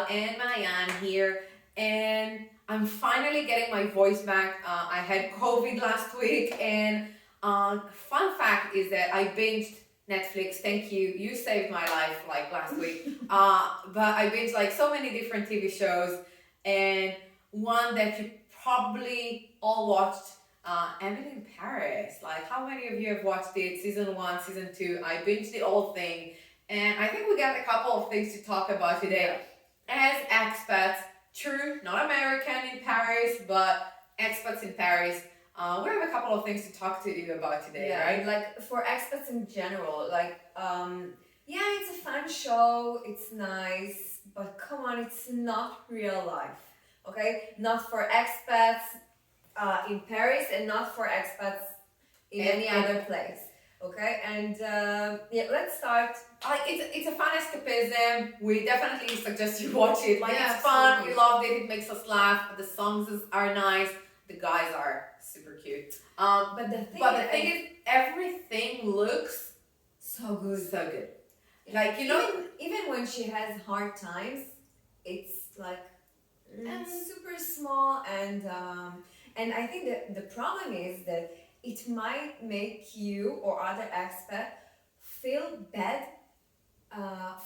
and Maayan here, and I'm finally getting my voice back. I had COVID last week, and fun fact is that I binged Netflix. Thank you, you saved my life like last week. But I binged like so many different TV shows, and one that you probably all watched. Emily in Paris. Like, how many of you have watched it? Season 1, season 2. I binged the whole thing. And I think we got a couple of things to talk about today. As expats, true, not American in Paris, but expats in Paris, we have a couple of things to talk to you about today, right? Like for expats in general, yeah, it's a fun show, it's nice, but come on, it's not real life, okay? Not for expats in Paris and not for expats in any other place. Okay, and let's start. It's a fun escapism. We definitely suggest you watch it. Like, Yeah, it's fun. absolutely. We loved it. It makes us laugh. The songs are nice. The guys are super cute. But the thing is, everything looks so good. so good. Like, you know, even when she has hard times, it's like super small, and I think that the problem is that it might make you or other expat feel bad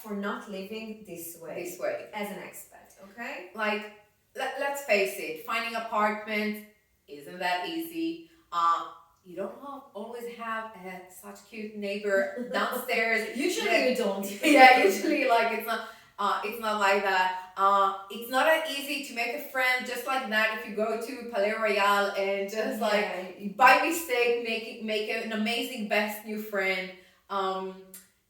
for not living this way. This way. As an expat, okay? Like, let's face it, finding apartment isn't that easy. You don't always have such cute neighbor downstairs. Usually you don't. Yeah, usually like it's not like that. It's not that easy to make a friend just like that if you go to Palais Royal and just like by mistake make an amazing best new friend.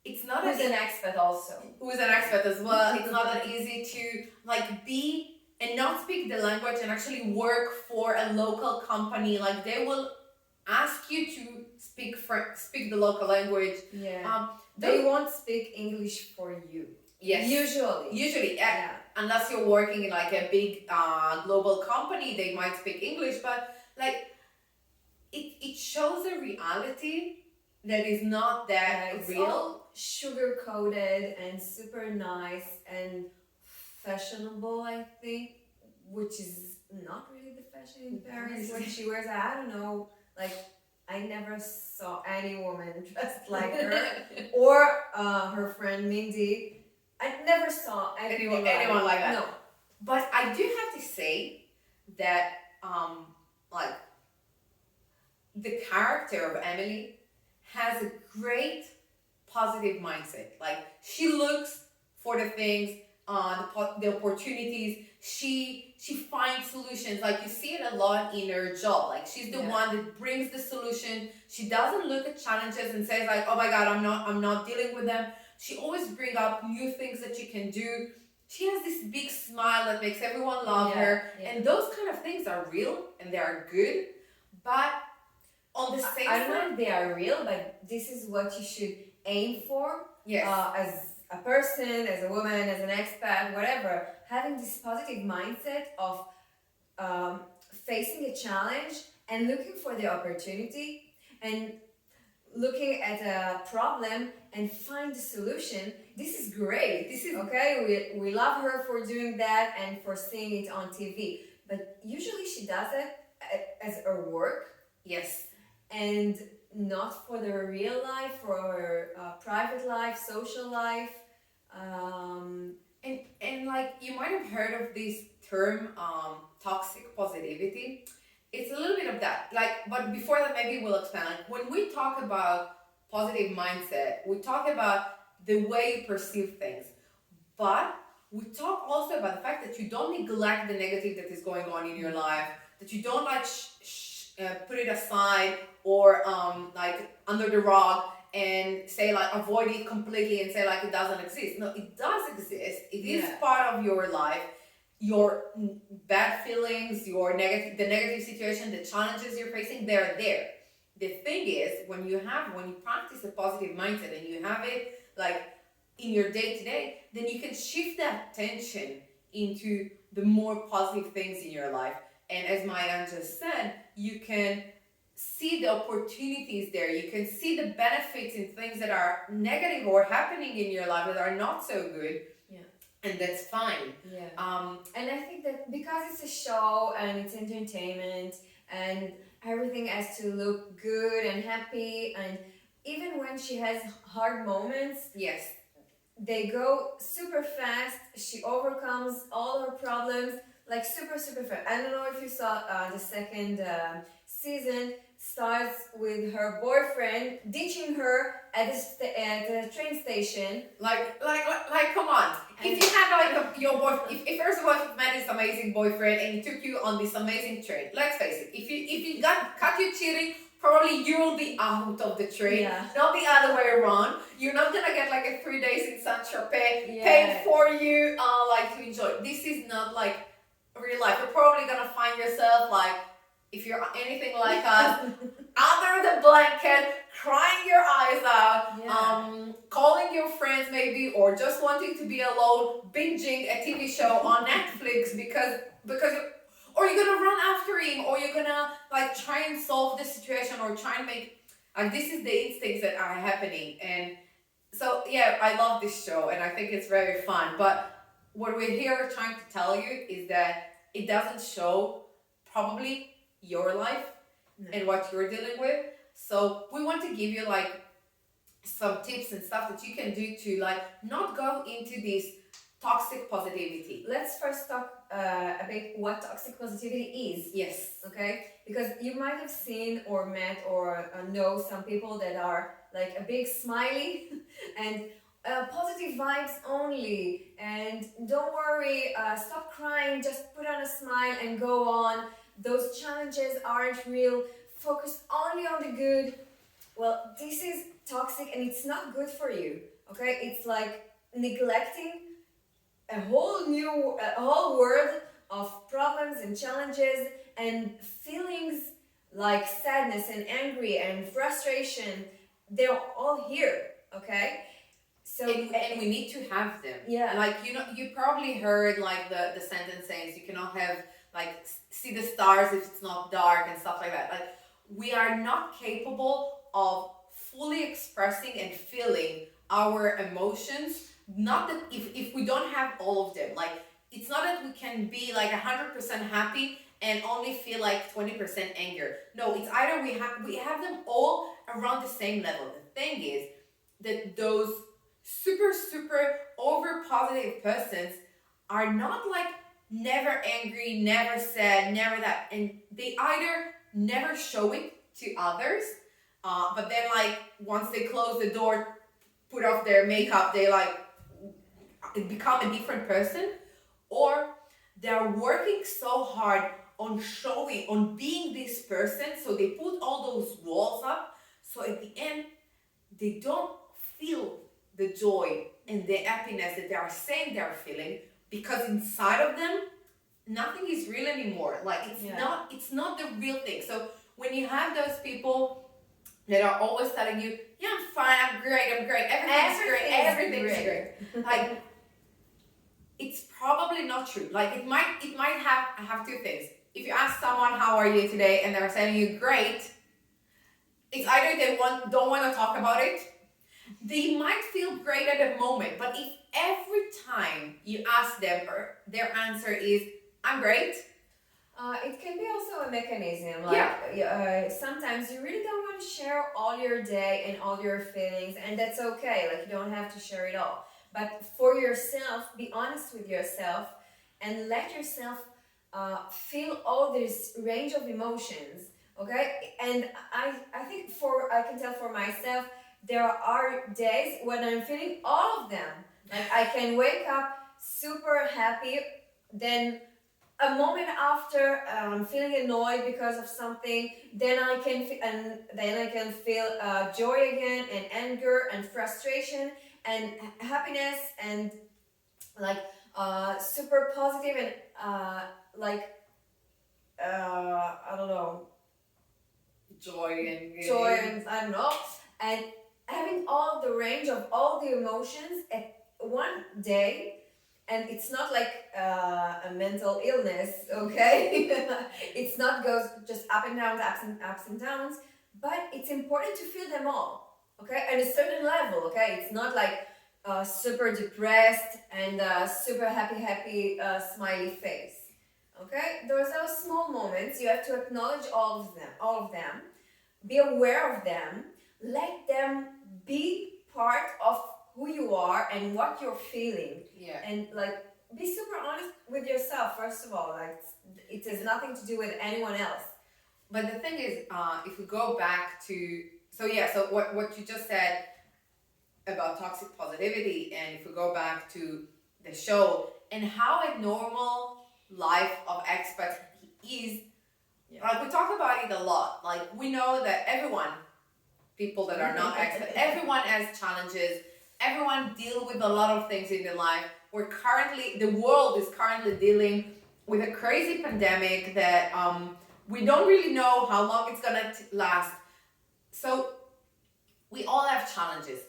It's not Who's an expat also. Who's an expat as well. It's not that easy to like be and not speak the language and actually work for a local company. Like, they will ask you to speak the local language. Yeah. They won't speak English for you. Yes. Usually, yeah. Unless you're working in like a big global company, they might speak English. But like, it shows a reality that is not that it's real. All sugar coated and super nice and fashionable, I think, which is not really the fashion in Paris. When she wears, I don't know, like, I never saw any woman dressed like her or her friend Mindy. I never saw anyone like that. No. But I do have to say that like, the character of Emily has a great positive mindset. Like, she looks for the things, the opportunities. She finds solutions. Like, you see it a lot in her job. Like, she's the one that brings the solution. She doesn't look at challenges and says like, oh my God, I'm not dealing with them. She always brings up new things that she can do. She has this big smile that makes everyone love her. Yeah. And those kind of things are real and they are good. But on the same I don't know if they are real, but this is what you should aim for. Yes. As a person, as a woman, as an expat, whatever. Having this positive mindset of facing a challenge and looking for the opportunity and looking at a problem and find the solution. This is great. This is okay. We love her for doing that and for seeing it on TV. But usually she does it as her work. Yes. And not for the real life, for her private life, social life. And like, you might have heard of this term, toxic positivity. It's a little bit of that. Like, but before that, maybe we'll expand. Like, when we talk about positive mindset, we talk about the way you perceive things. But we talk also about the fact that you don't neglect the negative that is going on in your life, that you don't like put it aside or like under the rug and say like avoid it completely and say like it doesn't exist. No, it does exist. It is part of your life. Your bad feelings, the negative situation, the challenges you're facing, they're there. The thing is, when you practice a positive mindset and you have it like in your day to day, then you can shift that attention into the more positive things in your life. And as Maayan just said, you can see the opportunities there. You can see the benefits in things that are negative or happening in your life that are not so good. Yeah. and that's fine. Yeah. Um, And I think that because it's a show and it's entertainment and everything has to look good and happy, and even when she has hard moments, yes, they go super fast. She overcomes all her problems like super super fast. I don't know if you saw the second season starts with her boyfriend ditching her at at the train station. come on. And If you have your boyfriend, if first of all, if you met this amazing boyfriend and he took you on this amazing train, let's face it, if you got caught you cheating, probably you'll be out of the train, yeah, not the other way around. You're not gonna get like a 3 days in Saint Tropez yeah, paid for you, like to enjoy. This is not like real life. You're probably gonna find yourself like, if you're anything like us, under the blanket, crying your eyes out, yeah. calling your friends maybe, or just wanting to be alone, binging a TV show on Netflix because or you're gonna run after him, or you're gonna like try and solve the situation, or try and make like, this is the instincts that are happening. And so yeah, I love this show and I think it's very fun. But what we're here trying to tell you is that it doesn't show probably your life and what you're dealing with. So we want to give you like some tips and stuff that you can do to like not go into this toxic positivity. Let's first talk a bit what toxic positivity is. Yes. Okay, because you might have seen or met or know some people that are like a big smiley and positive vibes only, and don't worry, stop crying, just put on a smile and go on. Those challenges aren't real, focus only on the good. Well, this is toxic and it's not good for you. Okay, it's like neglecting a whole world of problems and challenges and feelings like sadness and angry and frustration. They're all here. Okay, so and we need to have them. Yeah. Like, you probably heard like the sentence saying you cannot have like see the stars if it's not dark and stuff like that. Like, we are not capable of fully expressing and feeling our emotions. Not that if we don't have all of them. Like, it's not that we can be like 100% happy and only feel like 20% anger. No, it's either we have them all around the same level. The thing is that those super super over positive persons are not like never angry, never sad, never that, and they either never show it to others, but then like once they close the door, put off their makeup, they like become a different person, or they're working so hard on showing, on being this person, so they put all those walls up, so at the end they don't feel the joy and the happiness that they are saying they're feeling, because inside of them nothing is real anymore. Like, it's not the real thing. So when you have those people that are always telling you, yeah, I'm fine, I'm great, everything's great. Like, it's probably not true. Like, it might have two things. If you ask someone how are you today and they're telling you great, it's either they don't want to talk about it. They might feel great at the moment, but if every time you ask them, or their answer is I'm great, it can be also a mechanism. Like, sometimes you really don't want to share all your day and all your feelings, and that's okay. Like, you don't have to share it all. But for yourself, be honest with yourself and let yourself feel all this range of emotions. Okay, and I think I can tell for myself, there are days when I'm feeling all of them. Like, I can wake up super happy, then a moment after I'm feeling annoyed because of something, then I can feel joy again, and anger and frustration and happiness, and like super positive and like I don't know, joy and I don't know, and having all the range of all the emotions at one day. And it's not like a mental illness, okay? It's not goes just up and down, ups and downs, but it's important to feel them all, okay? At a certain level, okay? It's not like super depressed and super happy smiley face. Okay, those are small moments. You have to acknowledge all of them, be aware of them, let them be part of who you are and what you're feeling, Yeah. and like be super honest with yourself first of all. Like it has nothing to do with anyone else. But the thing is, if we go back to so what you just said about toxic positivity, and if we go back to the show and how a normal life of expats is, like we talk about it a lot. Like we know that everyone, people that are not expats, everyone has challenges. Everyone deal with a lot of things in their life. The world is currently dealing with a crazy pandemic that we don't really know how long it's gonna last. So we all have challenges,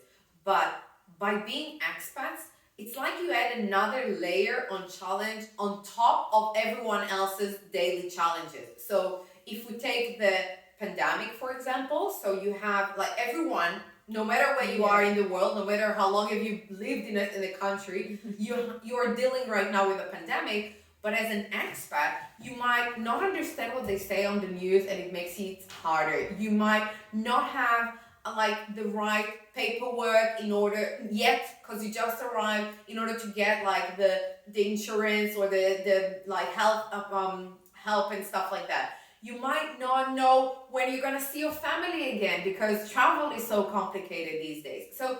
but by being expats, it's like you add another layer on challenge on top of everyone else's daily challenges. So if we take the pandemic, for example, so you have like everyone, no matter where you are in the world, no matter how long have you lived in a country, you are dealing right now with a pandemic. But as an expat, you might not understand what they say on the news, and it makes it harder. You might not have like the right paperwork in order yet, because you just arrived, in order to get like the insurance or the like help and stuff like that. You might not know when you're gonna see your family again, because travel is so complicated these days. So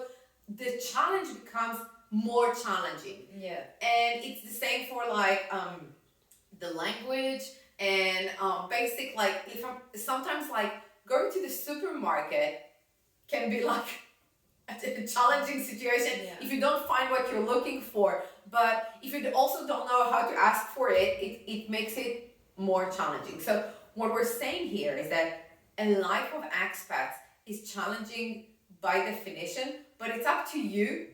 the challenge becomes more challenging. Yeah. And it's the same for like the language and basic, like if I'm sometimes like going to the supermarket can be like a challenging situation if you don't find what you're looking for. But if you also don't know how to ask for it, it makes it more challenging. So what we're saying here is that a life of expats is challenging by definition, but it's up to you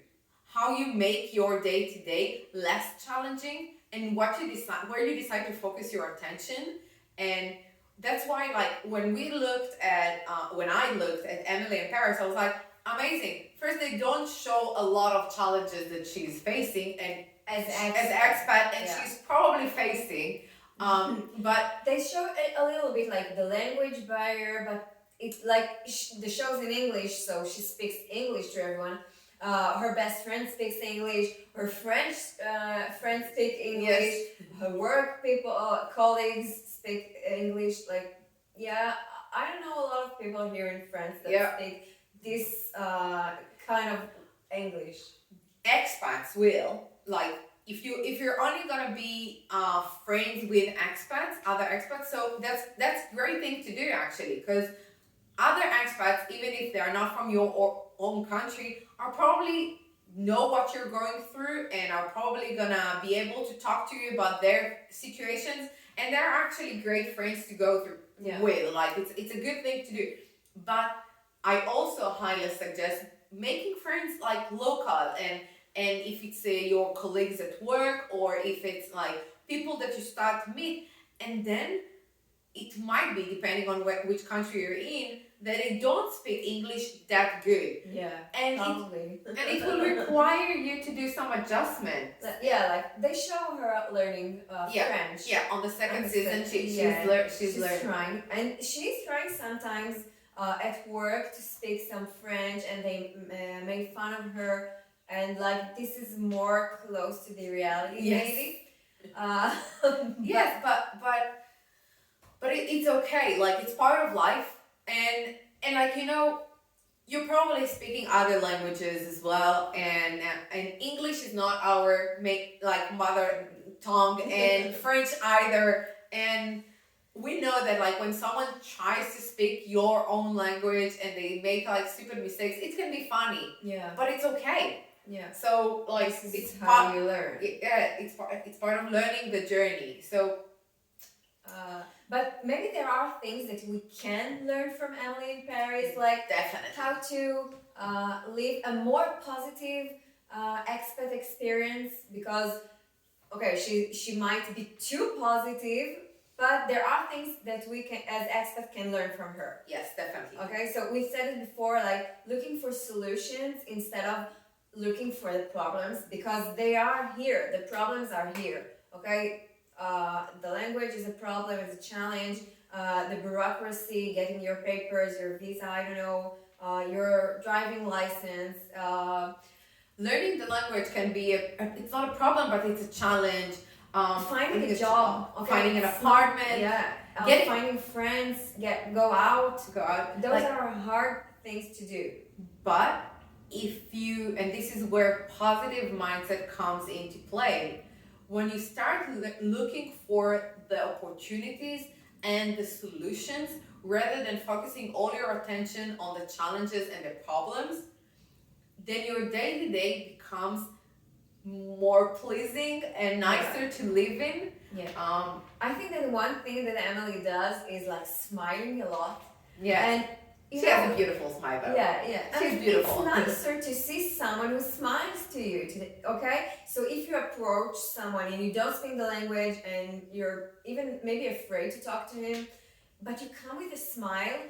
how you make your day to day less challenging, and what you decide, where you decide to focus your attention. And that's why, like, when I looked at Emily in Paris, I was like, amazing. First, they don't show a lot of challenges that she's facing, and as expat, and she's probably facing. But they show a little bit like the language barrier, but it's like the show's in English, so she speaks English to everyone. Her best friend speaks English. Her French friends speak English. Her work colleagues speak English. Like, I don't know a lot of people here in France that speak this kind of English. Expats will, like, if you're only gonna be friends with other expats, so that's a great thing to do actually, because other expats, even if they're not from your own country, are probably know what you're going through and are probably gonna be able to talk to you about their situations, and they're actually great friends to go through with. Like it's a good thing to do. But I also highly suggest making friends like local, and if it's your colleagues at work, or if it's like people that you start to meet, and then it might be, depending on which country you're in, that they don't speak English that good. And probably. It will require you to do some adjustments. Like they show her learning French. On the second season, she's learning. Trying, and she's trying sometimes at work to speak some French, and they made fun of her, and like this is more close to the reality, maybe. Yes, but it's okay. Like it's part of life, and like you're probably speaking other languages as well, and English is not our mother tongue, and French either. And we know that like when someone tries to speak your own language and they make like stupid mistakes, it can be funny. But it's okay. So like it's how you learn. It's part of learning the journey. So. But maybe there are things that we can learn from Emily in Paris, like definitely how to live a more positive expat experience. Because she might be too positive, but there are things that we can, as expats, can learn from her. Yes, definitely. Okay, so we said it before, like looking for solutions instead of looking for the problems because they are here. The problems are here. Okay, the language is a problem. It's a challenge. The bureaucracy, getting your papers, your visa. I don't know. Your driving license. Learning the language can be it's not a problem, but it's a challenge. Finding a job, okay, finding an apartment, finding friends, go out. Those are hard things to do. But if you, and this is where positive mindset comes into play, when you start looking for the opportunities and the solutions rather than focusing all your attention on the challenges and the problems, then your day-to-day becomes more pleasing and nicer to live in. I think that one thing that Emily does is like smiling a lot. And she has a beautiful smile though. She's beautiful. It's nicer to see someone who smiles to you. Okay, so if you approach someone and you don't speak the language and you're even maybe afraid to talk to him, but you come with a smile,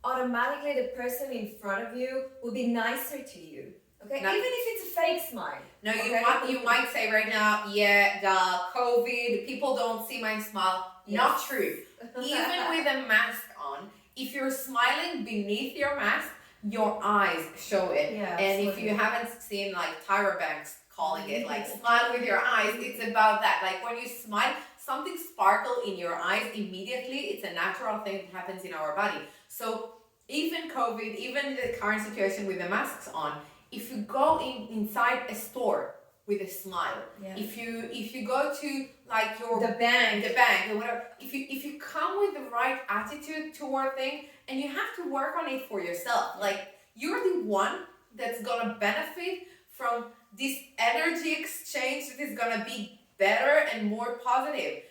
automatically the person in front of you will be nicer to you. Okay, even if it's a fake smile. No, you might say right now, the COVID, people don't see my smile. Yes. Not true. Even with a mask on, if you're smiling beneath your mask, your eyes show it. And if you haven't seen like Tyra Banks calling it like smile with your eyes, it's about that. Like when you smile, something sparkle in your eyes immediately. It's a natural thing that happens in our body. So even COVID, even the current situation with the masks on, if you go inside a store with a smile, if you go to like the bank or whatever, if you come with the right attitude toward things, and you have to work on it for yourself, like you're the one that's gonna benefit from this energy exchange that is gonna be better and more positive.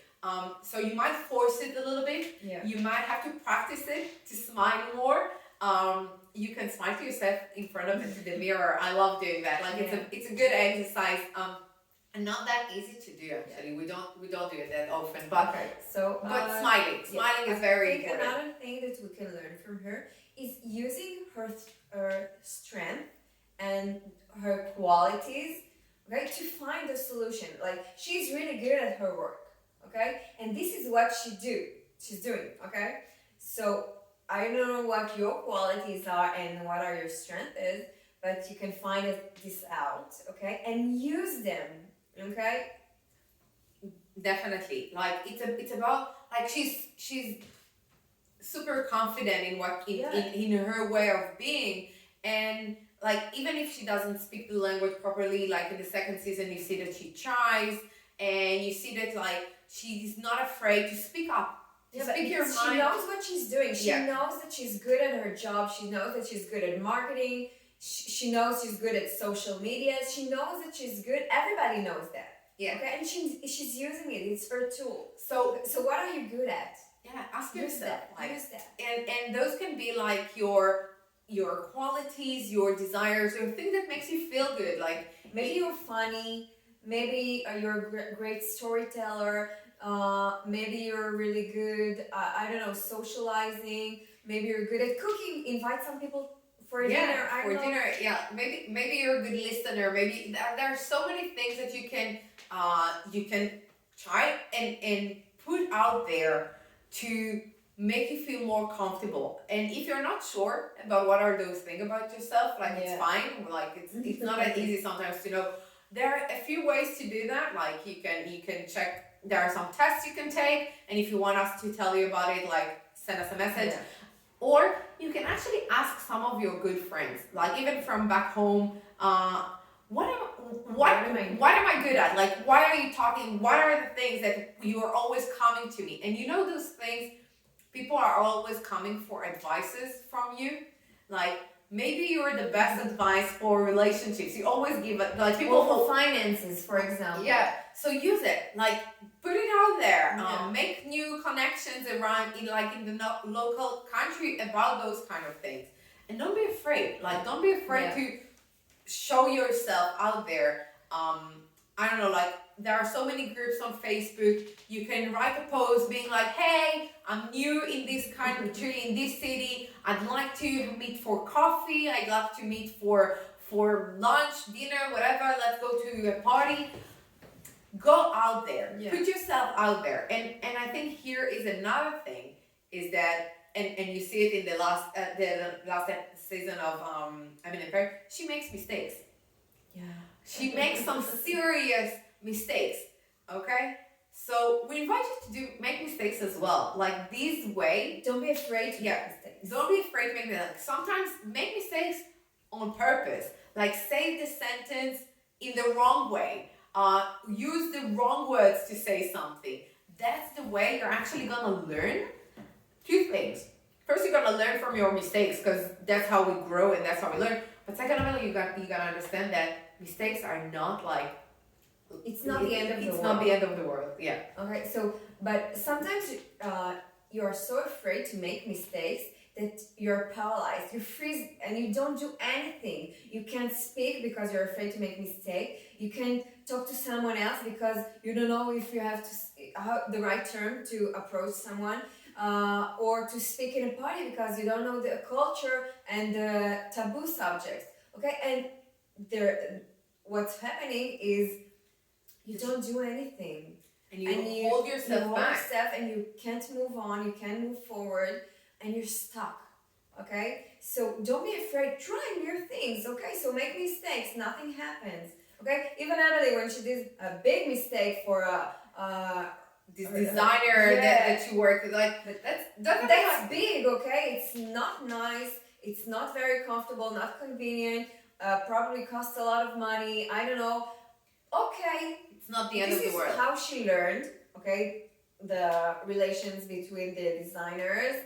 So you might force it a little bit. You might have to practice it to smile more. You can smile to yourself in front of the mirror. I love doing that. Like it's a good exercise. And not that easy to do actually. We don't do it that often. But smiling is very important. Another thing that we can learn from her is using her strength and her qualities, okay, to find a solution. Like she's really good at her work, okay, and this is what she's doing, okay. So I don't know what your qualities are and what are your strengths is, but you can find this out, okay, and use them, okay. Definitely, like it's about like she's super confident in what in her way of being, and like even if she doesn't speak the language properly, like in the second season you see that she tries, and you see that like she's not afraid to speak up. She knows what she's doing. She knows that she's good at her job. She knows that she's good at marketing. She knows she's good at social media. She knows that she's good. Everybody knows that. Okay, and she's using it. It's her tool. So what are you good at? Ask yourself. Use that. And those can be like your qualities, your desires, or things that makes you feel good. Like maybe you're funny. Maybe you're a great storyteller. Maybe you're really good, I don't know, socializing. Maybe you're good at cooking. Invite some people for dinner. Maybe you're a good listener. Maybe there are so many things that you can try and put out there to make you feel more comfortable. And if you're not sure about what are those things about yourself, like it's fine. Like it's not as easy sometimes to know. There are a few ways to do that. Like you can check. There are some tests you can take, and if you want us to tell you about it, like send us a message. Or you can actually ask some of your good friends, like even from back home, what am I good at? Like, why are you talking? What are the things that you are always coming to me? And you know those things, people are always coming for advices from you. Like, maybe you're the best advice for relationships. You always give it, like people for finances, for example. So use it. Like put it out there. Make new connections around in the local country about those kind of things. And don't be afraid. Like don't be afraid to show yourself out there. I don't know, like there are so many groups on Facebook. You can write a post being like, hey, I'm new in this country, in this city. I'd like to meet for coffee. I'd love to meet for for lunch, dinner, whatever. Let's go to a party. Go out there. Yeah. Put yourself out there. And I think here is another thing is that and you see it in the last season of Emily in Paris. She makes mistakes. Yeah. She makes some serious mistakes. Okay. So we invite you to make mistakes as well. Like this way. Don't be afraid to make mistakes. Don't be afraid to make mistakes. Sometimes make mistakes on purpose. Like say the sentence in the wrong way. Use the wrong words to say something. That's the way you're actually gonna learn two things. First, you're gonna learn from your mistakes because that's how we grow and that's how we learn. But second of all, you gotta understand that mistakes are not like it's not the end of the world. It's not the end of the world. Yeah. Okay. So, but sometimes you're so afraid to make mistakes that you're paralyzed. You freeze and you don't do anything. You can't speak because you're afraid to make mistake. You can't talk to someone else because you don't know if you have the right term to approach someone. Or to speak in a party because you don't know the culture and the taboo subjects. Okay, and what's happening is you don't do anything, and you hold yourself back, and you can't move on. You can't move forward, and you're stuck. Okay, so don't be afraid. Try new things. Okay, so make mistakes. Nothing happens. Okay, even Emily, when she did a big mistake for this designer that you work with, like that's big, okay? It's not nice, it's not very comfortable, not convenient, probably costs a lot of money, I don't know. Okay, it's not the end of the world. This is how she learned, okay, the relations between the designers.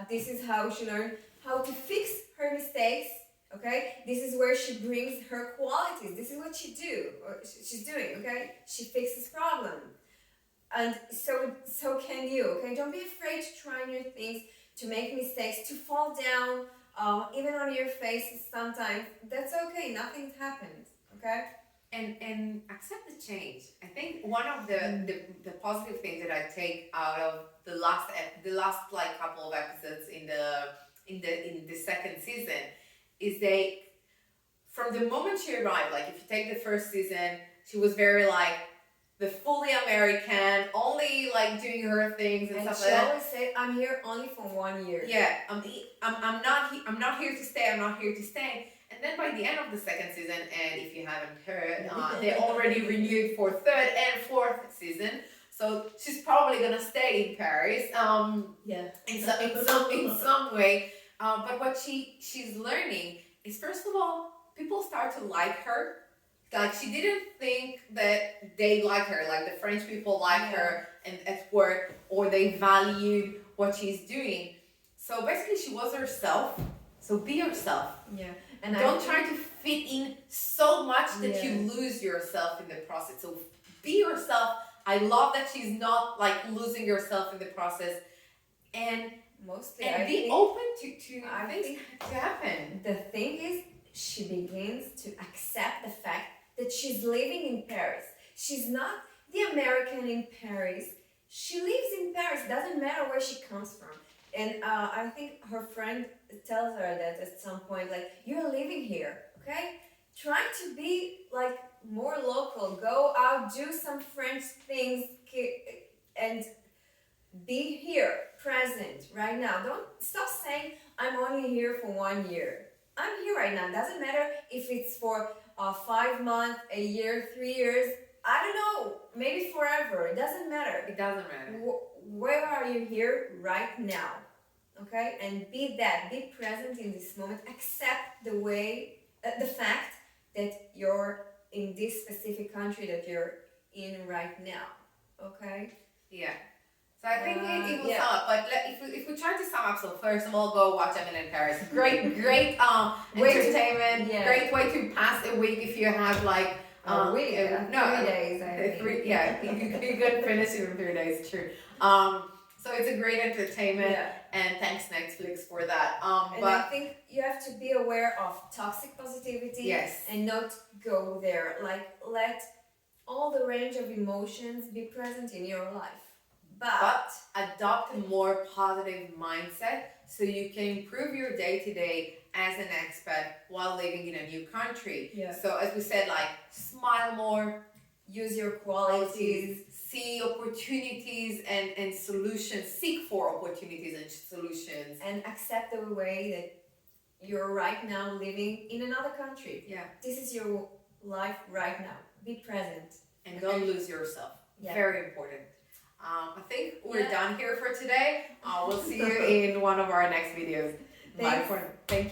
This is how she learned how to fix her mistakes. Okay, this is where she brings her qualities. This is what she's doing. Okay, she fixes problems. And so can you, okay? Don't be afraid to try new things, to make mistakes, to fall down, even on your face sometimes. That's okay, nothing happens, okay? And accept the change. I think one of the positive things that I take out of the last like couple of episodes in the second season is from the moment she arrived, like if you take the first season, she was very like the fully American, only like doing her things and stuff like that. And she always said, "I'm here only for 1 year." Yeah, I'm not here to stay. I'm not here to stay. And then by the end of the second season, and if you haven't heard, they already renewed for third and fourth season. So she's probably gonna stay in Paris. Yeah. In some way. But what she's learning is, first of all, people start to like her. Like she didn't think that they like her, like the French people like her and at work, or they valued what she's doing. So basically, she was herself. So be yourself. Yeah, and don't try to fit in so much that you lose yourself in the process. So be yourself. I love that she's not like losing herself in the process, and be open to things to happen. The thing is, she begins to accept the fact that she's living in Paris. She's not the American in Paris. She lives in Paris. Doesn't matter where she comes from. And I think her friend tells her that at some point, like, you're living here, okay? Try to be like more local. Go out, do some French things, and be here, present, right now. Don't stop saying, I'm only here for 1 year. I'm here right now. It doesn't matter if it's for 5 months, a year, 3 years. I don't know. Maybe forever. It doesn't matter. It doesn't matter. Where are you here right now? Okay? And be that. Be present in this moment. Accept the fact that you're in this specific country that you're in right now. Okay? Yeah. So I think it will sum up. But if we try to sum up, so first of all, go watch Emily in Paris. Great entertainment. Great way to pass a week if you have like 3 days. You could finish it in 3 days. True. So it's a great entertainment, and thanks Netflix for that. And I think you have to be aware of toxic positivity, and not go there. Like let all the range of emotions be present in your life. but adopt a more positive mindset so you can improve your day to day as an expat while living in a new country. Yeah. So as we said, like smile more, use your qualities, see opportunities and solutions, seek for opportunities and solutions, and accept the way that you're right now living in another country. Yeah. This is your life right now. Be present. And don't lose yourself. Yeah. Very important. I think we're Yeah. done here for today. We'll see you in one of our next videos. Bye Thanks. for now. Thank you.